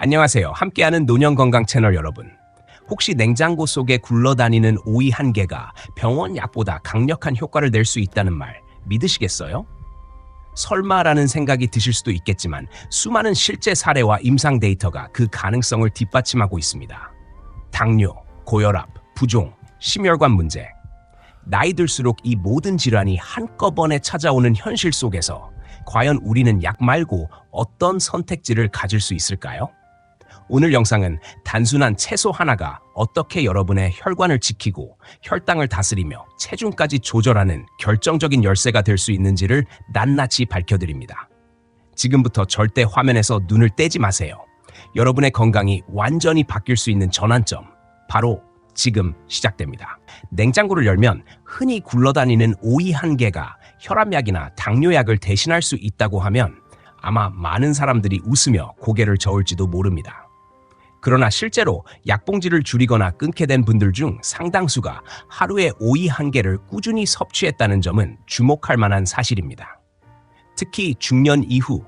안녕하세요. 함께하는 노년건강 채널 여러분. 혹시 냉장고 속에 굴러다니는 오이 한 개가 병원 약보다 강력한 효과를 낼 수 있다는 말 믿으시겠어요? 설마라는 생각이 드실 수도 있겠지만 수많은 실제 사례와 임상 데이터가 그 가능성을 뒷받침하고 있습니다. 당뇨, 고혈압, 부종, 심혈관 문제. 나이 들수록 이 모든 질환이 한꺼번에 찾아오는 현실 속에서 과연 우리는 약 말고 어떤 선택지를 가질 수 있을까요? 오늘 영상은 단순한 채소 하나가 어떻게 여러분의 혈관을 지키고 혈당을 다스리며 체중까지 조절하는 결정적인 열쇠가 될 수 있는지를 낱낱이 밝혀드립니다. 지금부터 절대 화면에서 눈을 떼지 마세요. 여러분의 건강이 완전히 바뀔 수 있는 전환점, 바로 지금 시작됩니다. 냉장고를 열면 흔히 굴러다니는 오이 한 개가 혈압약이나 당뇨약을 대신할 수 있다고 하면 아마 많은 사람들이 웃으며 고개를 저을지도 모릅니다. 그러나 실제로 약봉지를 줄이거나 끊게 된 분들 중 상당수가 하루에 오이 한 개를 꾸준히 섭취했다는 점은 주목할 만한 사실입니다. 특히 중년 이후,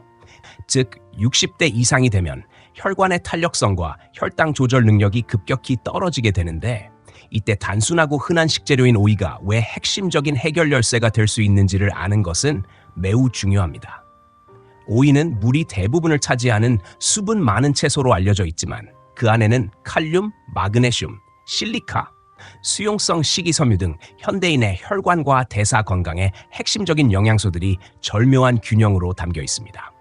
즉 60대 이상이 되면 혈관의 탄력성과 혈당 조절 능력이 급격히 떨어지게 되는데, 이때 단순하고 흔한 식재료인 오이가 왜 핵심적인 해결 열쇠가 될 수 있는지를 아는 것은 매우 중요합니다. 오이는 물이 대부분을 차지하는 수분 많은 채소로 알려져 있지만 그 안에는 칼륨, 마그네슘, 실리카, 수용성 식이섬유 등 현대인의 혈관과 대사 건강에 핵심적인 영양소들이 절묘한 균형으로 담겨 있습니다.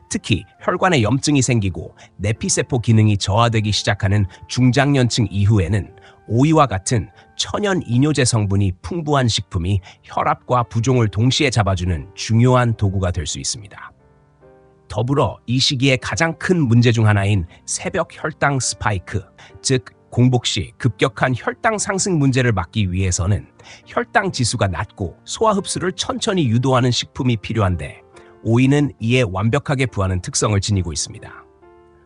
특히 혈관에 염증이 생기고 내피세포 기능이 저하되기 시작하는 중장년층 이후에는 오이와 같은 천연 이뇨제 성분이 풍부한 식품이 혈압과 부종을 동시에 잡아주는 중요한 도구가 될 수 있습니다. 더불어 이 시기에 가장 큰 문제 중 하나인 새벽 혈당 스파이크, 즉 공복 시 급격한 혈당 상승 문제를 막기 위해서는 혈당 지수가 낮고 소화 흡수를 천천히 유도하는 식품이 필요한데, 오이는 이에 완벽하게 부하는 특성을 지니고 있습니다.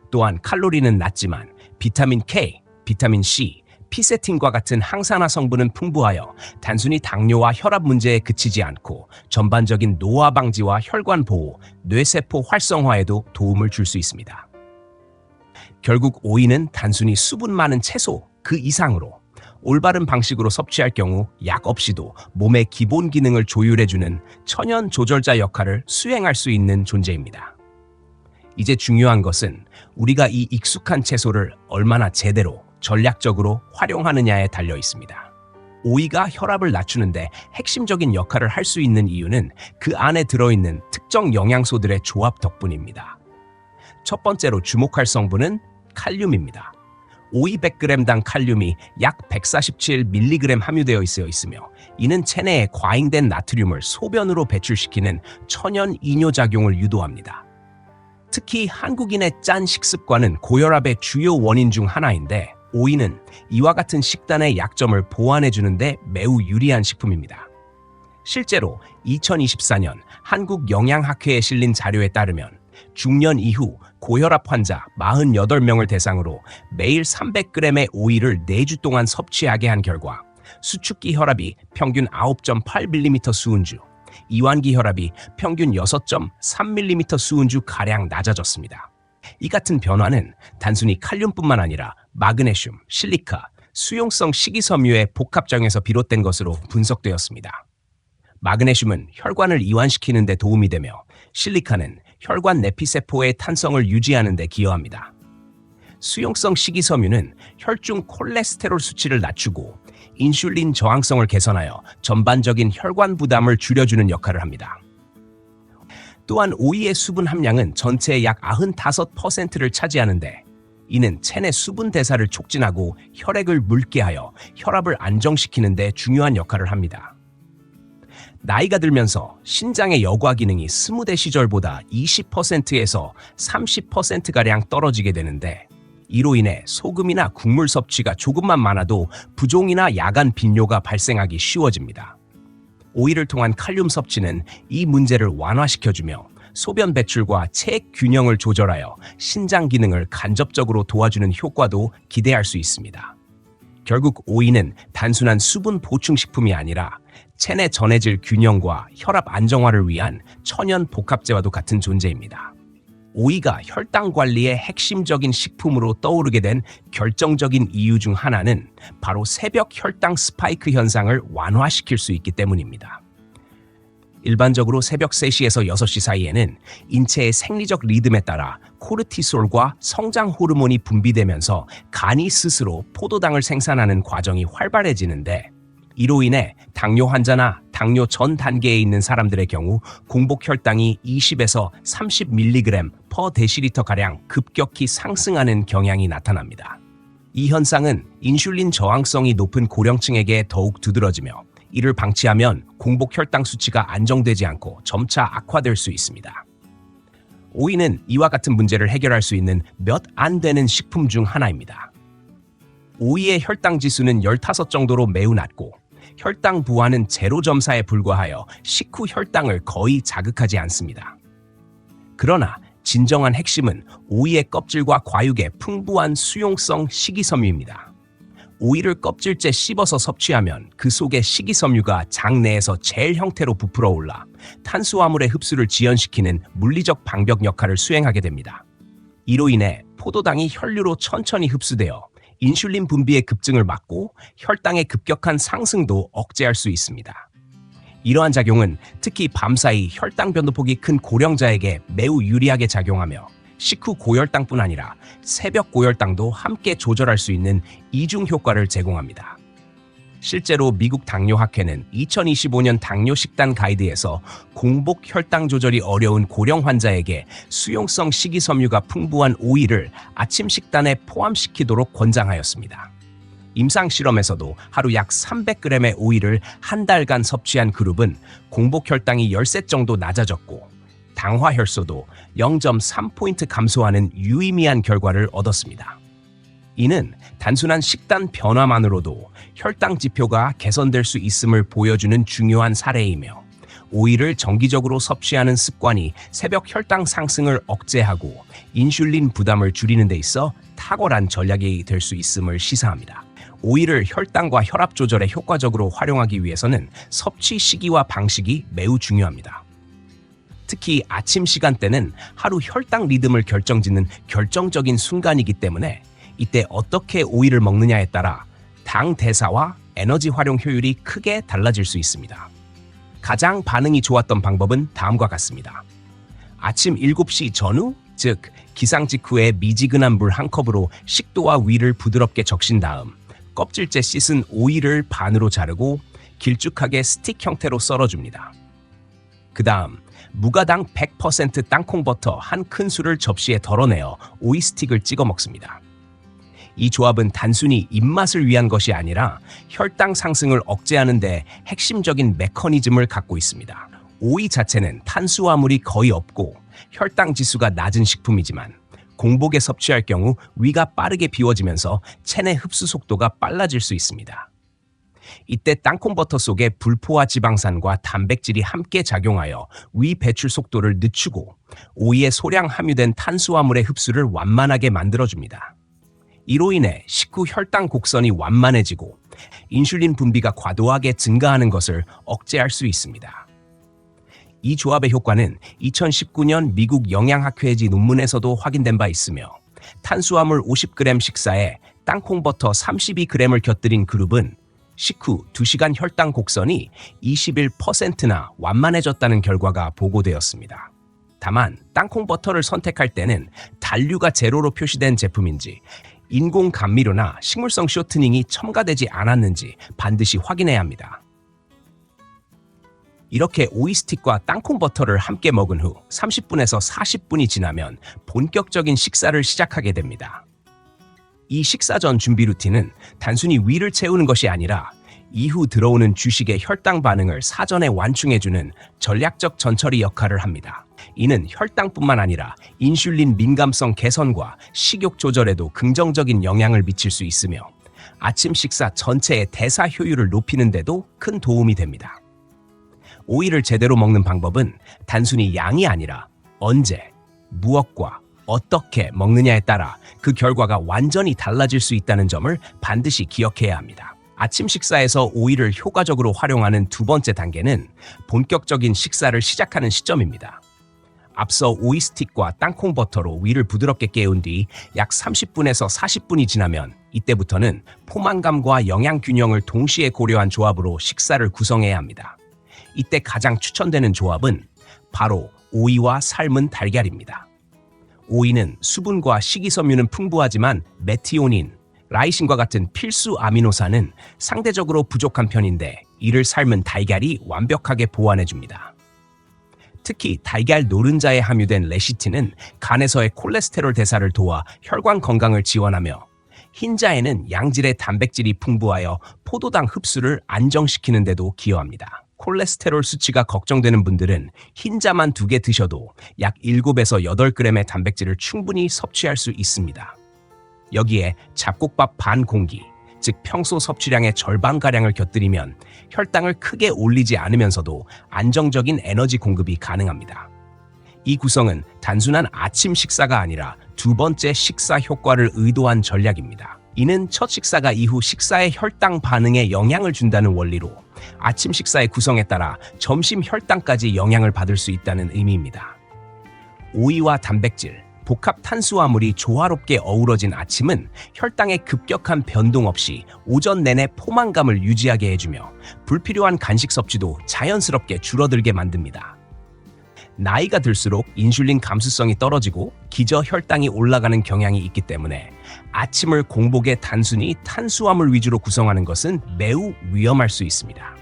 또한 칼로리는 낮지만 비타민 K, 비타민 C, 피세틴과 같은 항산화 성분은 풍부하여 단순히 당뇨와 혈압 문제에 그치지 않고 전반적인 노화 방지와 혈관 보호, 뇌세포 활성화에도 도움을 줄 수 있습니다. 결국 오이는 단순히 수분 많은 채소 그 이상으로 올바른 방식으로 섭취할 경우 약 없이도 몸의 기본 기능을 조율해주는 천연 조절자 역할을 수행할 수 있는 존재입니다. 이제 중요한 것은 우리가 이 익숙한 채소를 얼마나 제대로 전략적으로 활용하느냐에 달려 있습니다. 오이가 혈압을 낮추는데 핵심적인 역할을 할 수 있는 이유는 그 안에 들어있는 특정 영양소들의 조합 덕분입니다. 첫 번째로 주목할 성분은 칼륨입니다. 오이 100g당 칼륨이 약 147mg 함유되어 있으며 이는 체내에 과잉된 나트륨을 소변으로 배출시키는 천연 이뇨작용을 유도합니다. 특히 한국인의 짠 식습관은 고혈압의 주요 원인 중 하나인데, 오이는 이와 같은 식단의 약점을 보완해주는데 매우 유리한 식품입니다. 실제로 2024년 한국영양학회에 실린 자료에 따르면 중년 이후 고혈압 환자 48명을 대상으로 매일 300g의 오이를 4주 동안 섭취하게 한 결과 수축기 혈압이 평균 9.8mm 수은주, 이완기 혈압이 평균 6.3mm 수은주가량 낮아졌습니다. 이 같은 변화는 단순히 칼륨뿐만 아니라 마그네슘, 실리카, 수용성 식이섬유의 복합작용에서 비롯된 것으로 분석되었습니다. 마그네슘은 혈관을 이완시키는 데 도움이 되며 실리카는 혈관 내피세포의 탄성을 유지하는 데 기여합니다. 수용성 식이섬유는 혈중 콜레스테롤 수치를 낮추고 인슐린 저항성을 개선하여 전반적인 혈관 부담을 줄여주는 역할을 합니다. 또한 오이의 수분 함량은 전체의 약 95%를 차지하는데, 이는 체내 수분 대사를 촉진하고 혈액을 묽게 하여 혈압을 안정시키는 데 중요한 역할을 합니다. 나이가 들면서 신장의 여과 기능이 20대 시절보다 20%에서 30%가량 떨어지게 되는데, 이로 인해 소금이나 국물 섭취가 조금만 많아도 부종이나 야간 빈뇨가 발생하기 쉬워집니다. 오이를 통한 칼륨 섭취는 이 문제를 완화시켜주며 소변 배출과 체액 균형을 조절하여 신장 기능을 간접적으로 도와주는 효과도 기대할 수 있습니다. 결국 오이는 단순한 수분 보충 식품이 아니라 체내 전해질 균형과 혈압 안정화를 위한 천연 복합제와도 같은 존재입니다. 오이가 혈당 관리의 핵심적인 식품으로 떠오르게 된 결정적인 이유 중 하나는 바로 새벽 혈당 스파이크 현상을 완화시킬 수 있기 때문입니다. 일반적으로 새벽 3시에서 6시 사이에는 인체의 생리적 리듬에 따라 코르티솔과 성장 호르몬이 분비되면서 간이 스스로 포도당을 생산하는 과정이 활발해지는데, 이로 인해 당뇨 환자나 당뇨 전 단계에 있는 사람들의 경우 공복 혈당이 20에서 30mg per 데시리터가량 급격히 상승하는 경향이 나타납니다. 이 현상은 인슐린 저항성이 높은 고령층에게 더욱 두드러지며, 이를 방치하면 공복 혈당 수치가 안정되지 않고 점차 악화될 수 있습니다. 오이는 이와 같은 문제를 해결할 수 있는 몇 안 되는 식품 중 하나입니다. 오이의 혈당 지수는 15 정도로 매우 낮고, 혈당 부하는 0.4에 불과하여 식후 혈당을 거의 자극하지 않습니다. 그러나 진정한 핵심은 오이의 껍질과 과육의 풍부한 수용성 식이섬유입니다. 오이를 껍질째 씹어서 섭취하면 그 속의 식이섬유가 장 내에서 젤 형태로 부풀어 올라 탄수화물의 흡수를 지연시키는 물리적 방벽 역할을 수행하게 됩니다. 이로 인해 포도당이 혈류로 천천히 흡수되어 인슐린 분비의 급증을 막고 혈당의 급격한 상승도 억제할 수 있습니다. 이러한 작용은 특히 밤사이 혈당 변동폭이 큰 고령자에게 매우 유리하게 작용하며, 식후 고혈당뿐 아니라 새벽 고혈당도 함께 조절할 수 있는 이중 효과를 제공합니다. 실제로 미국 당뇨학회는 2025년 당뇨 식단 가이드에서 공복 혈당 조절이 어려운 고령 환자에게 수용성 식이섬유가 풍부한 오이를 아침 식단에 포함시키도록 권장하였습니다. 임상 실험에서도 하루 약 300g의 오이를 한 달간 섭취한 그룹은 공복 혈당이 10세 정도 낮아졌고, 당화 혈소도 0.3포인트 감소하는 유의미한 결과를 얻었습니다. 이는 단순한 식단 변화만으로도 혈당 지표가 개선될 수 있음을 보여주는 중요한 사례이며, 오이를 정기적으로 섭취하는 습관이 새벽 혈당 상승을 억제하고 인슐린 부담을 줄이는 데 있어 탁월한 전략이 될 수 있음을 시사합니다. 오이를 혈당과 혈압 조절에 효과적으로 활용하기 위해서는 섭취 시기와 방식이 매우 중요합니다. 특히 아침 시간대는 하루 혈당 리듬을 결정짓는 결정적인 순간이기 때문에, 이때 어떻게 오이를 먹느냐에 따라 당 대사와 에너지 활용 효율이 크게 달라질 수 있습니다. 가장 반응이 좋았던 방법은 다음과 같습니다. 아침 7시 전후, 즉 기상 직후에 미지근한 물 한 컵으로 식도와 위를 부드럽게 적신 다음 껍질째 씻은 오이를 반으로 자르고 길쭉하게 스틱 형태로 썰어줍니다. 그 다음 무가당 100% 땅콩버터 한 큰술을 접시에 덜어내어 오이 스틱을 찍어 먹습니다. 이 조합은 단순히 입맛을 위한 것이 아니라 혈당 상승을 억제하는 데 핵심적인 메커니즘을 갖고 있습니다. 오이 자체는 탄수화물이 거의 없고 혈당 지수가 낮은 식품이지만, 공복에 섭취할 경우 위가 빠르게 비워지면서 체내 흡수 속도가 빨라질 수 있습니다. 이때 땅콩버터 속에 불포화 지방산과 단백질이 함께 작용하여 위 배출 속도를 늦추고 오이에 소량 함유된 탄수화물의 흡수를 완만하게 만들어줍니다. 이로 인해 식후 혈당 곡선이 완만해지고 인슐린 분비가 과도하게 증가하는 것을 억제할 수 있습니다. 이 조합의 효과는 2019년 미국 영양학회지 논문에서도 확인된 바 있으며, 탄수화물 50g 식사에 땅콩버터 32g을 곁들인 그룹은 식후 2시간 혈당 곡선이 21%나 완만해졌다는 결과가 보고되었습니다. 다만 땅콩버터를 선택할 때는 단류가 제로로 표시된 제품인지, 인공 감미료나 식물성 쇼트닝이 첨가되지 않았는지 반드시 확인해야 합니다. 이렇게 오이 스틱과 땅콩버터를 함께 먹은 후 30분에서 40분이 지나면 본격적인 식사를 시작하게 됩니다. 이 식사 전 준비 루틴은 단순히 위를 채우는 것이 아니라 이후 들어오는 주식의 혈당 반응을 사전에 완충해주는 전략적 전처리 역할을 합니다. 이는 혈당뿐만 아니라 인슐린 민감성 개선과 식욕 조절에도 긍정적인 영향을 미칠 수 있으며, 아침 식사 전체의 대사 효율을 높이는 데도 큰 도움이 됩니다. 오이를 제대로 먹는 방법은 단순히 양이 아니라 언제, 무엇과 어떻게 먹느냐에 따라 그 결과가 완전히 달라질 수 있다는 점을 반드시 기억해야 합니다. 아침 식사에서 오이를 효과적으로 활용하는 두 번째 단계는 본격적인 식사를 시작하는 시점입니다. 앞서 오이 스틱과 땅콩 버터로 위를 부드럽게 깨운 뒤 약 30분에서 40분이 지나면 이때부터는 포만감과 영양 균형을 동시에 고려한 조합으로 식사를 구성해야 합니다. 이때 가장 추천되는 조합은 바로 오이와 삶은 달걀입니다. 오이는 수분과 식이섬유는 풍부하지만 메티오닌, 라이신과 같은 필수 아미노산은 상대적으로 부족한 편인데 이를 삶은 달걀이 완벽하게 보완해줍니다. 특히 달걀 노른자에 함유된 레시틴은 간에서의 콜레스테롤 대사를 도와 혈관 건강을 지원하며 흰자에는 양질의 단백질이 풍부하여 포도당 흡수를 안정시키는 데도 기여합니다. 콜레스테롤 수치가 걱정되는 분들은 흰자만 2개 드셔도 약 7에서 8g의 단백질을 충분히 섭취할 수 있습니다. 여기에 잡곡밥 반 공기, 즉 평소 섭취량의 절반가량을 곁들이면 혈당을 크게 올리지 않으면서도 안정적인 에너지 공급이 가능합니다. 이 구성은 단순한 아침 식사가 아니라 두 번째 식사 효과를 의도한 전략입니다. 이는 첫 식사가 이후 식사의 혈당 반응에 영향을 준다는 원리로 아침 식사의 구성에 따라 점심 혈당까지 영향을 받을 수 있다는 의미입니다. 오이와 단백질, 복합 탄수화물이 조화롭게 어우러진 아침은 혈당의 급격한 변동 없이 오전 내내 포만감을 유지하게 해주며 불필요한 간식 섭취도 자연스럽게 줄어들게 만듭니다. 나이가 들수록 인슐린 감수성이 떨어지고 기저 혈당이 올라가는 경향이 있기 때문에 아침을 공복에 단순히 탄수화물 위주로 구성하는 것은 매우 위험할 수 있습니다.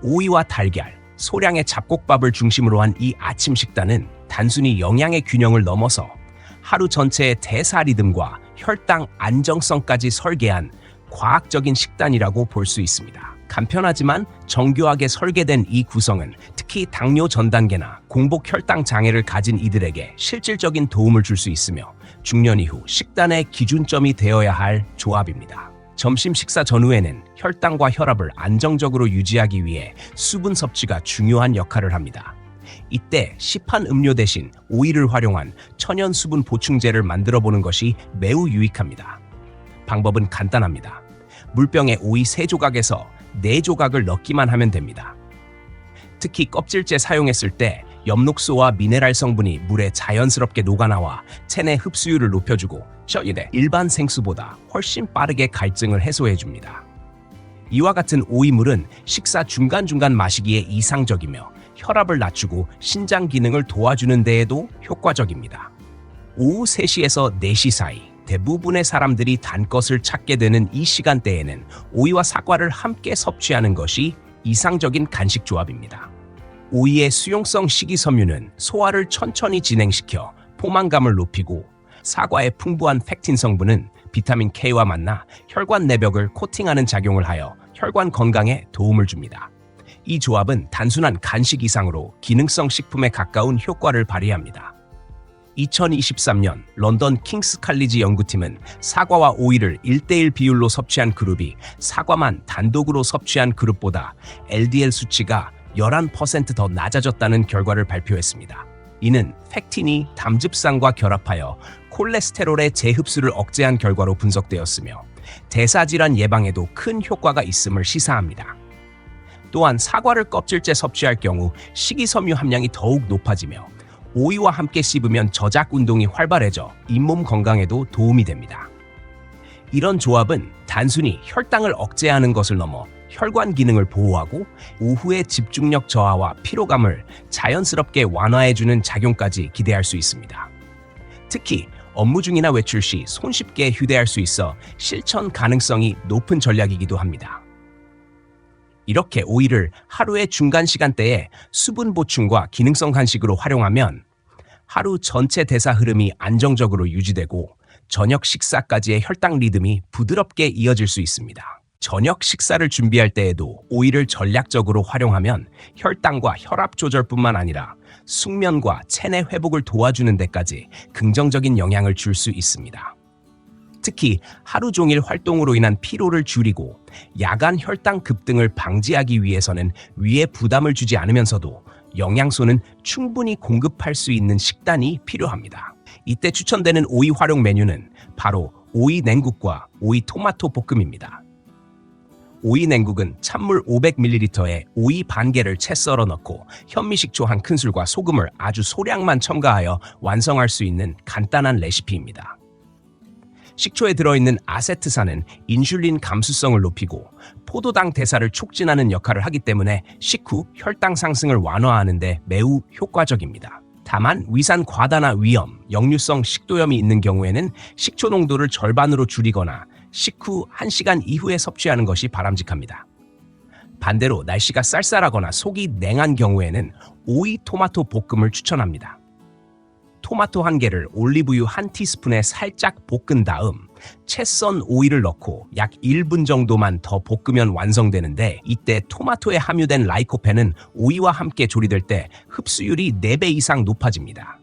오이와 달걀, 소량의 잡곡밥을 중심으로 한 이 아침 식단은 단순히 영양의 균형을 넘어서 하루 전체의 대사 리듬과 혈당 안정성까지 설계한 과학적인 식단이라고 볼 수 있습니다. 간편하지만 정교하게 설계된 이 구성은 특히 당뇨 전 단계나 공복 혈당 장애를 가진 이들에게 실질적인 도움을 줄 수 있으며 중년 이후 식단의 기준점이 되어야 할 조합입니다. 점심 식사 전후에는 혈당과 혈압을 안정적으로 유지하기 위해 수분 섭취가 중요한 역할을 합니다. 이때 시판 음료 대신 오이를 활용한 천연 수분 보충제를 만들어 보는 것이 매우 유익합니다. 방법은 간단합니다. 물병에 오이 3조각에서 4조각을 넣기만 하면 됩니다. 특히 껍질째 사용했을 때 엽록소와 미네랄 성분이 물에 자연스럽게 녹아나와 체내 흡수율을 높여주고 일반 생수보다 훨씬 빠르게 갈증을 해소해줍니다. 이와 같은 오이물은 식사 중간중간 마시기에 이상적이며 혈압을 낮추고 신장 기능을 도와주는 데에도 효과적입니다. 오후 3시에서 4시 사이 대부분의 사람들이 단 것을 찾게 되는 이 시간대에는 오이와 사과를 함께 섭취하는 것이 이상적인 간식 조합입니다. 오이의 수용성 식이섬유는 소화를 천천히 진행시켜 포만감을 높이고 사과의 풍부한 팩틴 성분은 비타민 K와 만나 혈관 내벽을 코팅하는 작용을 하여 혈관 건강에 도움을 줍니다. 이 조합은 단순한 간식 이상으로 기능성 식품에 가까운 효과를 발휘합니다. 2023년 런던 킹스 칼리지 연구팀은 사과와 오이를 1:1 비율로 섭취한 그룹이 사과만 단독으로 섭취한 그룹보다 LDL 수치가 11% 더 낮아졌다는 결과를 발표했습니다. 이는 팩틴이 담즙산과 결합하여 콜레스테롤의 재흡수를 억제한 결과로 분석되었으며 대사질환 예방에도 큰 효과가 있음을 시사합니다. 또한 사과를 껍질째 섭취할 경우 식이섬유 함량이 더욱 높아지며 오이와 함께 씹으면 저작 운동이 활발해져 잇몸 건강에도 도움이 됩니다. 이런 조합은 단순히 혈당을 억제하는 것을 넘어 혈관 기능을 보호하고 오후의 집중력 저하와 피로감을 자연스럽게 완화해주는 작용까지 기대할 수 있습니다. 특히 업무 중이나 외출 시 손쉽게 휴대할 수 있어 실천 가능성이 높은 전략이기도 합니다. 이렇게 오이를 하루의 중간 시간대에 수분 보충과 기능성 간식으로 활용하면 하루 전체 대사 흐름이 안정적으로 유지되고 저녁 식사까지의 혈당 리듬이 부드럽게 이어질 수 있습니다. 저녁 식사를 준비할 때에도 오이를 전략적으로 활용하면 혈당과 혈압 조절뿐만 아니라 숙면과 체내 회복을 도와주는 데까지 긍정적인 영향을 줄 수 있습니다. 특히 하루 종일 활동으로 인한 피로를 줄이고 야간 혈당 급등을 방지하기 위해서는 위에 부담을 주지 않으면서도 영양소는 충분히 공급할 수 있는 식단이 필요합니다. 이때 추천되는 오이 활용 메뉴는 바로 오이 냉국과 오이 토마토 볶음입니다. 오이 냉국은 찬물 500ml에 오이 반 개를 채 썰어 넣고 현미식초 한 큰술과 소금을 아주 소량만 첨가하여 완성할 수 있는 간단한 레시피입니다. 식초에 들어있는 아세트산은 인슐린 감수성을 높이고 포도당 대사를 촉진하는 역할을 하기 때문에 식후 혈당 상승을 완화하는 데 매우 효과적입니다. 다만 위산 과다나 위염, 역류성 식도염이 있는 경우에는 식초 농도를 절반으로 줄이거나 식후 1시간 이후에 섭취하는 것이 바람직합니다. 반대로 날씨가 쌀쌀하거나 속이 냉한 경우에는 오이 토마토 볶음을 추천합니다. 토마토 1개를 올리브유 1티스푼에 살짝 볶은 다음 채 썬 오이를 넣고 약 1분 정도만 더 볶으면 완성되는데, 이때 토마토에 함유된 라이코펜은 오이와 함께 조리될 때 흡수율이 4배 이상 높아집니다.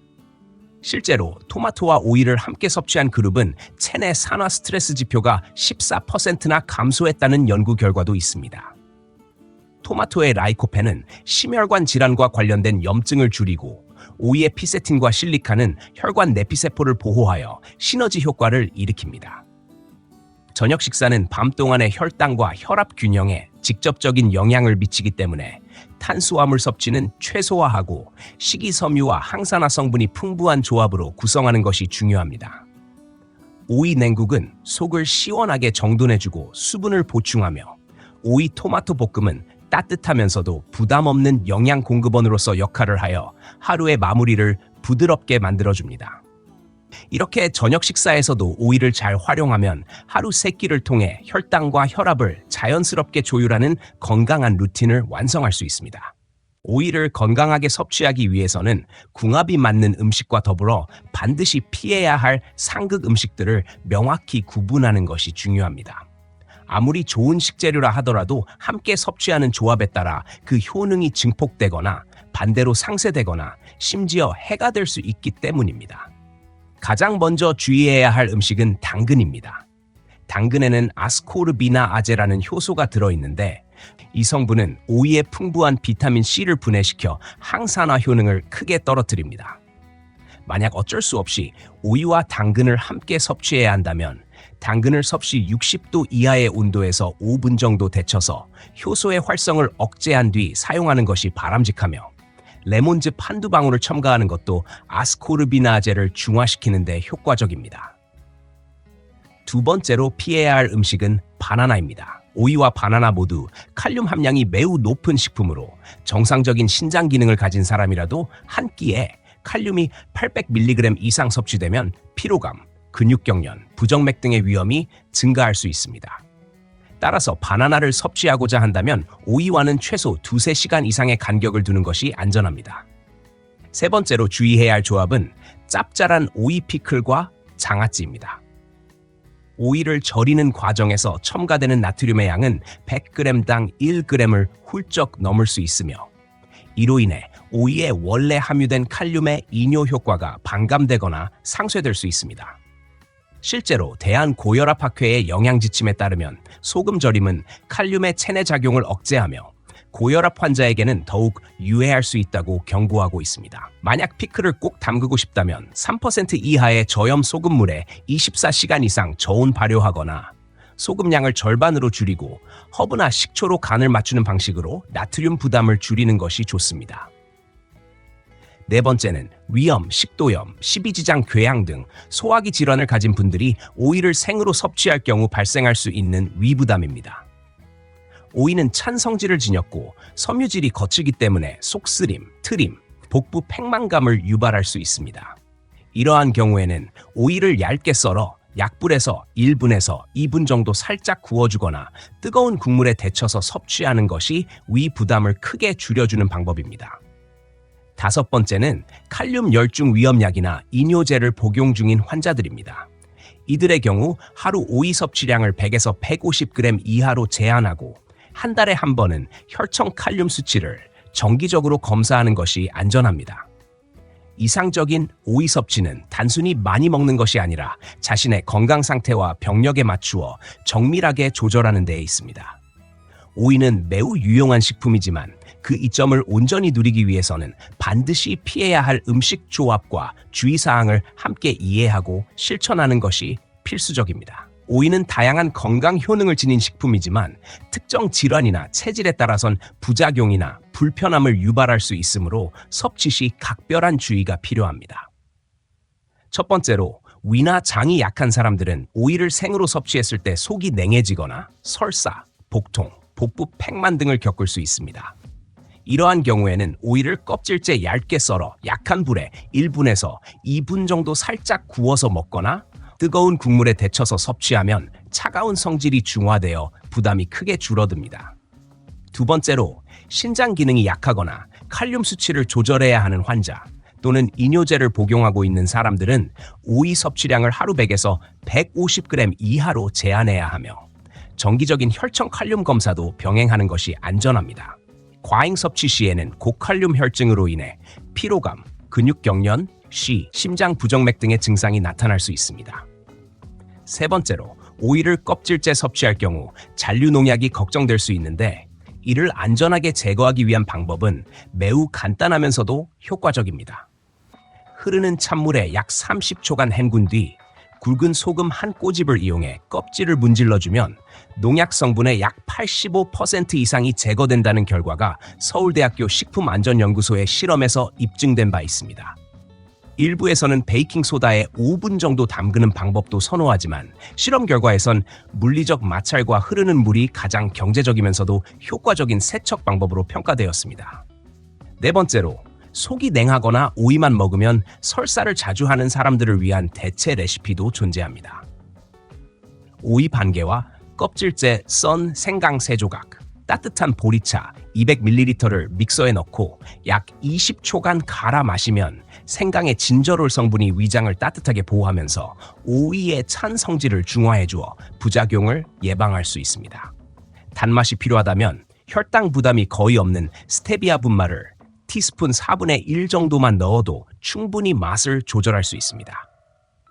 실제로 토마토와 오이를 함께 섭취한 그룹은 체내 산화 스트레스 지표가 14%나 감소했다는 연구 결과도 있습니다. 토마토의 라이코펜은 심혈관 질환과 관련된 염증을 줄이고, 오이의 피세틴과 실리카는 혈관 내피세포를 보호하여 시너지 효과를 일으킵니다. 저녁 식사는 밤 동안의 혈당과 혈압 균형에 직접적인 영향을 미치기 때문에 탄수화물 섭취는 최소화하고 식이섬유와 항산화 성분이 풍부한 조합으로 구성하는 것이 중요합니다. 오이 냉국은 속을 시원하게 정돈해주고 수분을 보충하며, 오이 토마토 볶음은 따뜻하면서도 부담 없는 영양 공급원으로서 역할을 하여 하루의 마무리를 부드럽게 만들어줍니다. 이렇게 저녁 식사에서도 오이를 잘 활용하면 하루 3끼를 통해 혈당과 혈압을 자연스럽게 조율하는 건강한 루틴을 완성할 수 있습니다. 오이를 건강하게 섭취하기 위해서는 궁합이 맞는 음식과 더불어 반드시 피해야 할 상극 음식들을 명확히 구분하는 것이 중요합니다. 아무리 좋은 식재료라 하더라도 함께 섭취하는 조합에 따라 그 효능이 증폭되거나 반대로 상쇄되거나 심지어 해가 될 수 있기 때문입니다. 가장 먼저 주의해야 할 음식은 당근입니다. 당근에는 아스코르비나아제라는 효소가 들어있는데, 이 성분은 오이의 풍부한 비타민 C를 분해시켜 항산화 효능을 크게 떨어뜨립니다. 만약 어쩔 수 없이 오이와 당근을 함께 섭취해야 한다면 당근을 섭씨 60도 이하의 온도에서 5분 정도 데쳐서 효소의 활성을 억제한 뒤 사용하는 것이 바람직하며, 레몬즙 한두 방울을 첨가하는 것도 아스코르비나아제를 중화시키는 데 효과적입니다. 두 번째로 피해야 할 음식은 바나나입니다. 오이와 바나나 모두 칼륨 함량이 매우 높은 식품으로 정상적인 신장 기능을 가진 사람이라도 한 끼에 칼륨이 800mg 이상 섭취되면 피로감, 근육경련, 부정맥 등의 위험이 증가할 수 있습니다. 따라서 바나나를 섭취하고자 한다면 오이와는 최소 2-3시간 이상의 간격을 두는 것이 안전합니다. 세 번째로 주의해야 할 조합은 짭짤한 오이 피클과 장아찌입니다. 오이를 절이는 과정에서 첨가되는 나트륨의 양은 100g당 1g을 훌쩍 넘을 수 있으며, 이로 인해 오이에 원래 함유된 칼륨의 이뇨 효과가 반감되거나 상쇄될 수 있습니다. 실제로 대한고혈압학회의 영양지침에 따르면 소금 절임은 칼륨의 체내 작용을 억제하며 고혈압 환자에게는 더욱 유해할 수 있다고 경고하고 있습니다. 만약 피클을 꼭 담그고 싶다면 3% 이하의 저염 소금물에 24시간 이상 저온 발효하거나 소금량을 절반으로 줄이고 허브나 식초로 간을 맞추는 방식으로 나트륨 부담을 줄이는 것이 좋습니다. 네 번째는 위염, 식도염, 십이지장 궤양 등 소화기 질환을 가진 분들이 오이를 생으로 섭취할 경우 발생할 수 있는 위부담입니다. 오이는 찬 성질을 지녔고 섬유질이 거칠기 때문에 속쓰림, 트림, 복부 팽만감을 유발할 수 있습니다. 이러한 경우에는 오이를 얇게 썰어 약불에서 1분에서 2분 정도 살짝 구워주거나 뜨거운 국물에 데쳐서 섭취하는 것이 위 부담을 크게 줄여주는 방법입니다. 다섯 번째는 칼륨 열중 위험약이나 이뇨제를 복용 중인 환자들입니다. 이들의 경우 하루 오이 섭취량을 100에서 150g 이하로 제한하고 한 달에 한 번은 혈청 칼륨 수치를 정기적으로 검사하는 것이 안전합니다. 이상적인 오이 섭취는 단순히 많이 먹는 것이 아니라 자신의 건강 상태와 병력에 맞추어 정밀하게 조절하는 데에 있습니다. 오이는 매우 유용한 식품이지만 그 이점을 온전히 누리기 위해서는 반드시 피해야 할 음식 조합과 주의사항을 함께 이해하고 실천하는 것이 필수적입니다. 오이는 다양한 건강 효능을 지닌 식품이지만 특정 질환이나 체질에 따라선 부작용이나 불편함을 유발할 수 있으므로 섭취 시 각별한 주의가 필요합니다. 첫 번째로, 위나 장이 약한 사람들은 오이를 생으로 섭취했을 때 속이 냉해지거나 설사, 복통, 복부 팽만 등을 겪을 수 있습니다. 이러한 경우에는 오이를 껍질째 얇게 썰어 약한 불에 1분에서 2분 정도 살짝 구워서 먹거나 뜨거운 국물에 데쳐서 섭취하면 차가운 성질이 중화되어 부담이 크게 줄어듭니다. 두 번째로, 신장 기능이 약하거나 칼륨 수치를 조절해야 하는 환자 또는 이뇨제를 복용하고 있는 사람들은 오이 섭취량을 하루 100에서 150g 이하로 제한해야 하며 정기적인 혈청 칼륨 검사도 병행하는 것이 안전합니다. 과잉 섭취 시에는 고칼륨 혈증으로 인해 피로감, 근육 경련, 쉬, 심장 부정맥 등의 증상이 나타날 수 있습니다. 세 번째로, 오이를 껍질째 섭취할 경우 잔류 농약이 걱정될 수 있는데 이를 안전하게 제거하기 위한 방법은 매우 간단하면서도 효과적입니다. 흐르는 찬물에 약 30초간 헹군 뒤 굵은 소금 한 꼬집을 이용해 껍질을 문질러주면 농약 성분의 약 85% 이상이 제거된다는 결과가 서울대학교 식품안전연구소의 실험에서 입증된 바 있습니다. 일부에서는 베이킹소다에 5분 정도 담그는 방법도 선호하지만 실험 결과에선 물리적 마찰과 흐르는 물이 가장 경제적이면서도 효과적인 세척 방법으로 평가되었습니다. 네 번째로, 속이 냉하거나 오이만 먹으면 설사를 자주 하는 사람들을 위한 대체 레시피도 존재합니다. 오이 반개와 껍질째 썬 생강 3조각, 따뜻한 보리차 200ml를 믹서에 넣고 약 20초간 갈아 마시면 생강의 진저롤 성분이 위장을 따뜻하게 보호하면서 오이의 찬 성질을 중화해 주어 부작용을 예방할 수 있습니다. 단맛이 필요하다면 혈당 부담이 거의 없는 스테비아 분말을 티스푼 4분의 1 정도만 넣어도 충분히 맛을 조절할 수 있습니다.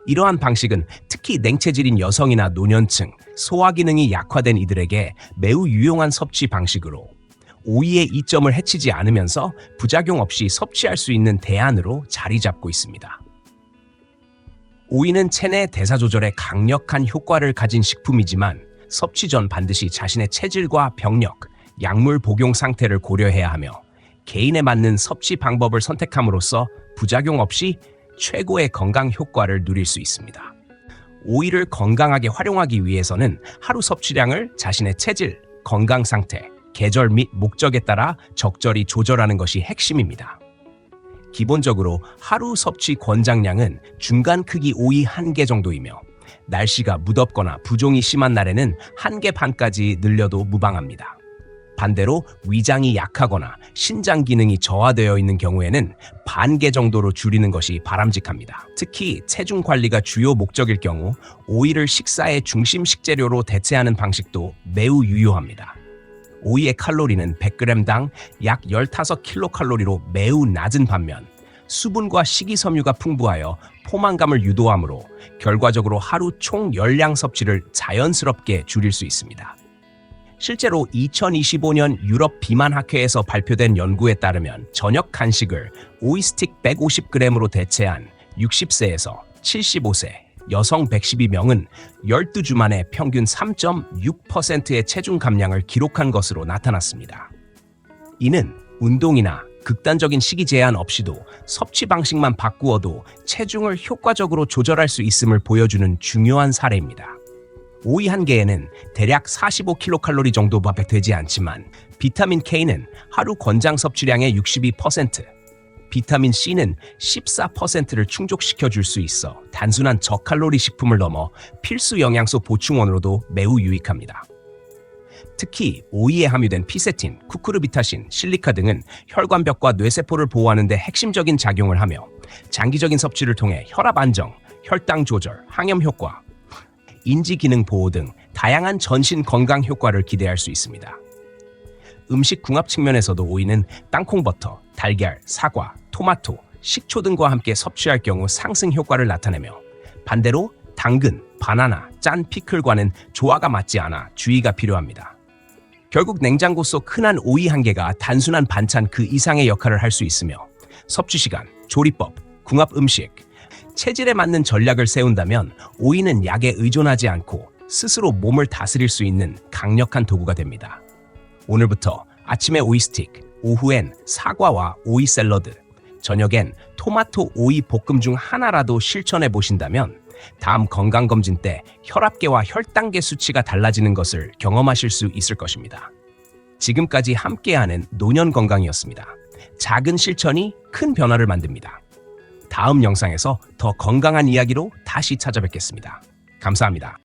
이러한 방식은 특히 냉체질인 여성이나 노년층, 소화 기능이 약화된 이들에게 매우 유용한 섭취 방식으로 오이의 이점을 해치지 않으면서 부작용 없이 섭취할 수 있는 대안으로 자리 잡고 있습니다. 오이는 체내 대사 조절에 강력한 효과를 가진 식품이지만 섭취 전 반드시 자신의 체질과 병력, 약물 복용 상태를 고려해야 하며 개인에 맞는 섭취 방법을 선택함으로써 부작용 없이 최고의 건강 효과를 누릴 수 있습니다. 오이를 건강하게 활용하기 위해서는 하루 섭취량을 자신의 체질, 건강 상태, 계절 및 목적에 따라 적절히 조절하는 것이 핵심입니다. 기본적으로 하루 섭취 권장량은 중간 크기 오이 1개 정도이며 날씨가 무덥거나 부종이 심한 날에는 1개 반까지 늘려도 무방합니다. 반대로 위장이 약하거나 신장 기능이 저하되어 있는 경우에는 반 개 정도로 줄이는 것이 바람직합니다. 특히 체중 관리가 주요 목적일 경우 오이를 식사의 중심 식재료로 대체하는 방식도 매우 유효합니다. 오이의 칼로리는 100g당 약 15kcal로 매우 낮은 반면 수분과 식이섬유가 풍부하여 포만감을 유도하므로 결과적으로 하루 총 열량 섭취를 자연스럽게 줄일 수 있습니다. 실제로 2025년 유럽 비만학회에서 발표된 연구에 따르면 저녁 간식을 오이 스틱 150g으로 대체한 60세에서 75세 여성 112명은 12주 만에 평균 3.6%의 체중 감량을 기록한 것으로 나타났습니다. 이는 운동이나 극단적인 식이 제한 없이도 섭취 방식만 바꾸어도 체중을 효과적으로 조절할 수 있음을 보여주는 중요한 사례입니다. 오이 1개에는 대략 45kcal 정도밖에 되지 않지만 비타민 K는 하루 권장 섭취량의 62%, 비타민 C는 14%를 충족시켜 줄 수 있어 단순한 저칼로리 식품을 넘어 필수 영양소 보충원으로도 매우 유익합니다. 특히 오이에 함유된 피세틴, 쿠쿠르비타신, 실리카 등은 혈관벽과 뇌세포를 보호하는 데 핵심적인 작용을 하며 장기적인 섭취를 통해 혈압 안정, 혈당 조절, 항염 효과, 인지 기능 보호 등 다양한 전신 건강 효과를 기대할 수 있습니다. 음식 궁합 측면에서도 오이는 땅콩버터, 달걀, 사과, 토마토, 식초 등과 함께 섭취할 경우 상승 효과를 나타내며 반대로 당근, 바나나, 짠 피클과는 조화가 맞지 않아 주의가 필요합니다. 결국 냉장고 속 흔한 오이 1개가 단순한 반찬 그 이상의 역할을 할 수 있으며 섭취 시간, 조리법, 궁합 음식, 체질에 맞는 전략을 세운다면 오이는 약에 의존하지 않고 스스로 몸을 다스릴 수 있는 강력한 도구가 됩니다. 오늘부터 아침에 오이 스틱, 오후엔 사과와 오이 샐러드, 저녁엔 토마토 오이 볶음 중 하나라도 실천해 보신다면 다음 건강검진 때 혈압계와 혈당계 수치가 달라지는 것을 경험하실 수 있을 것입니다. 지금까지 함께하는 노년 건강이었습니다. 작은 실천이 큰 변화를 만듭니다. 다음 영상에서 더 건강한 이야기로 다시 찾아뵙겠습니다. 감사합니다.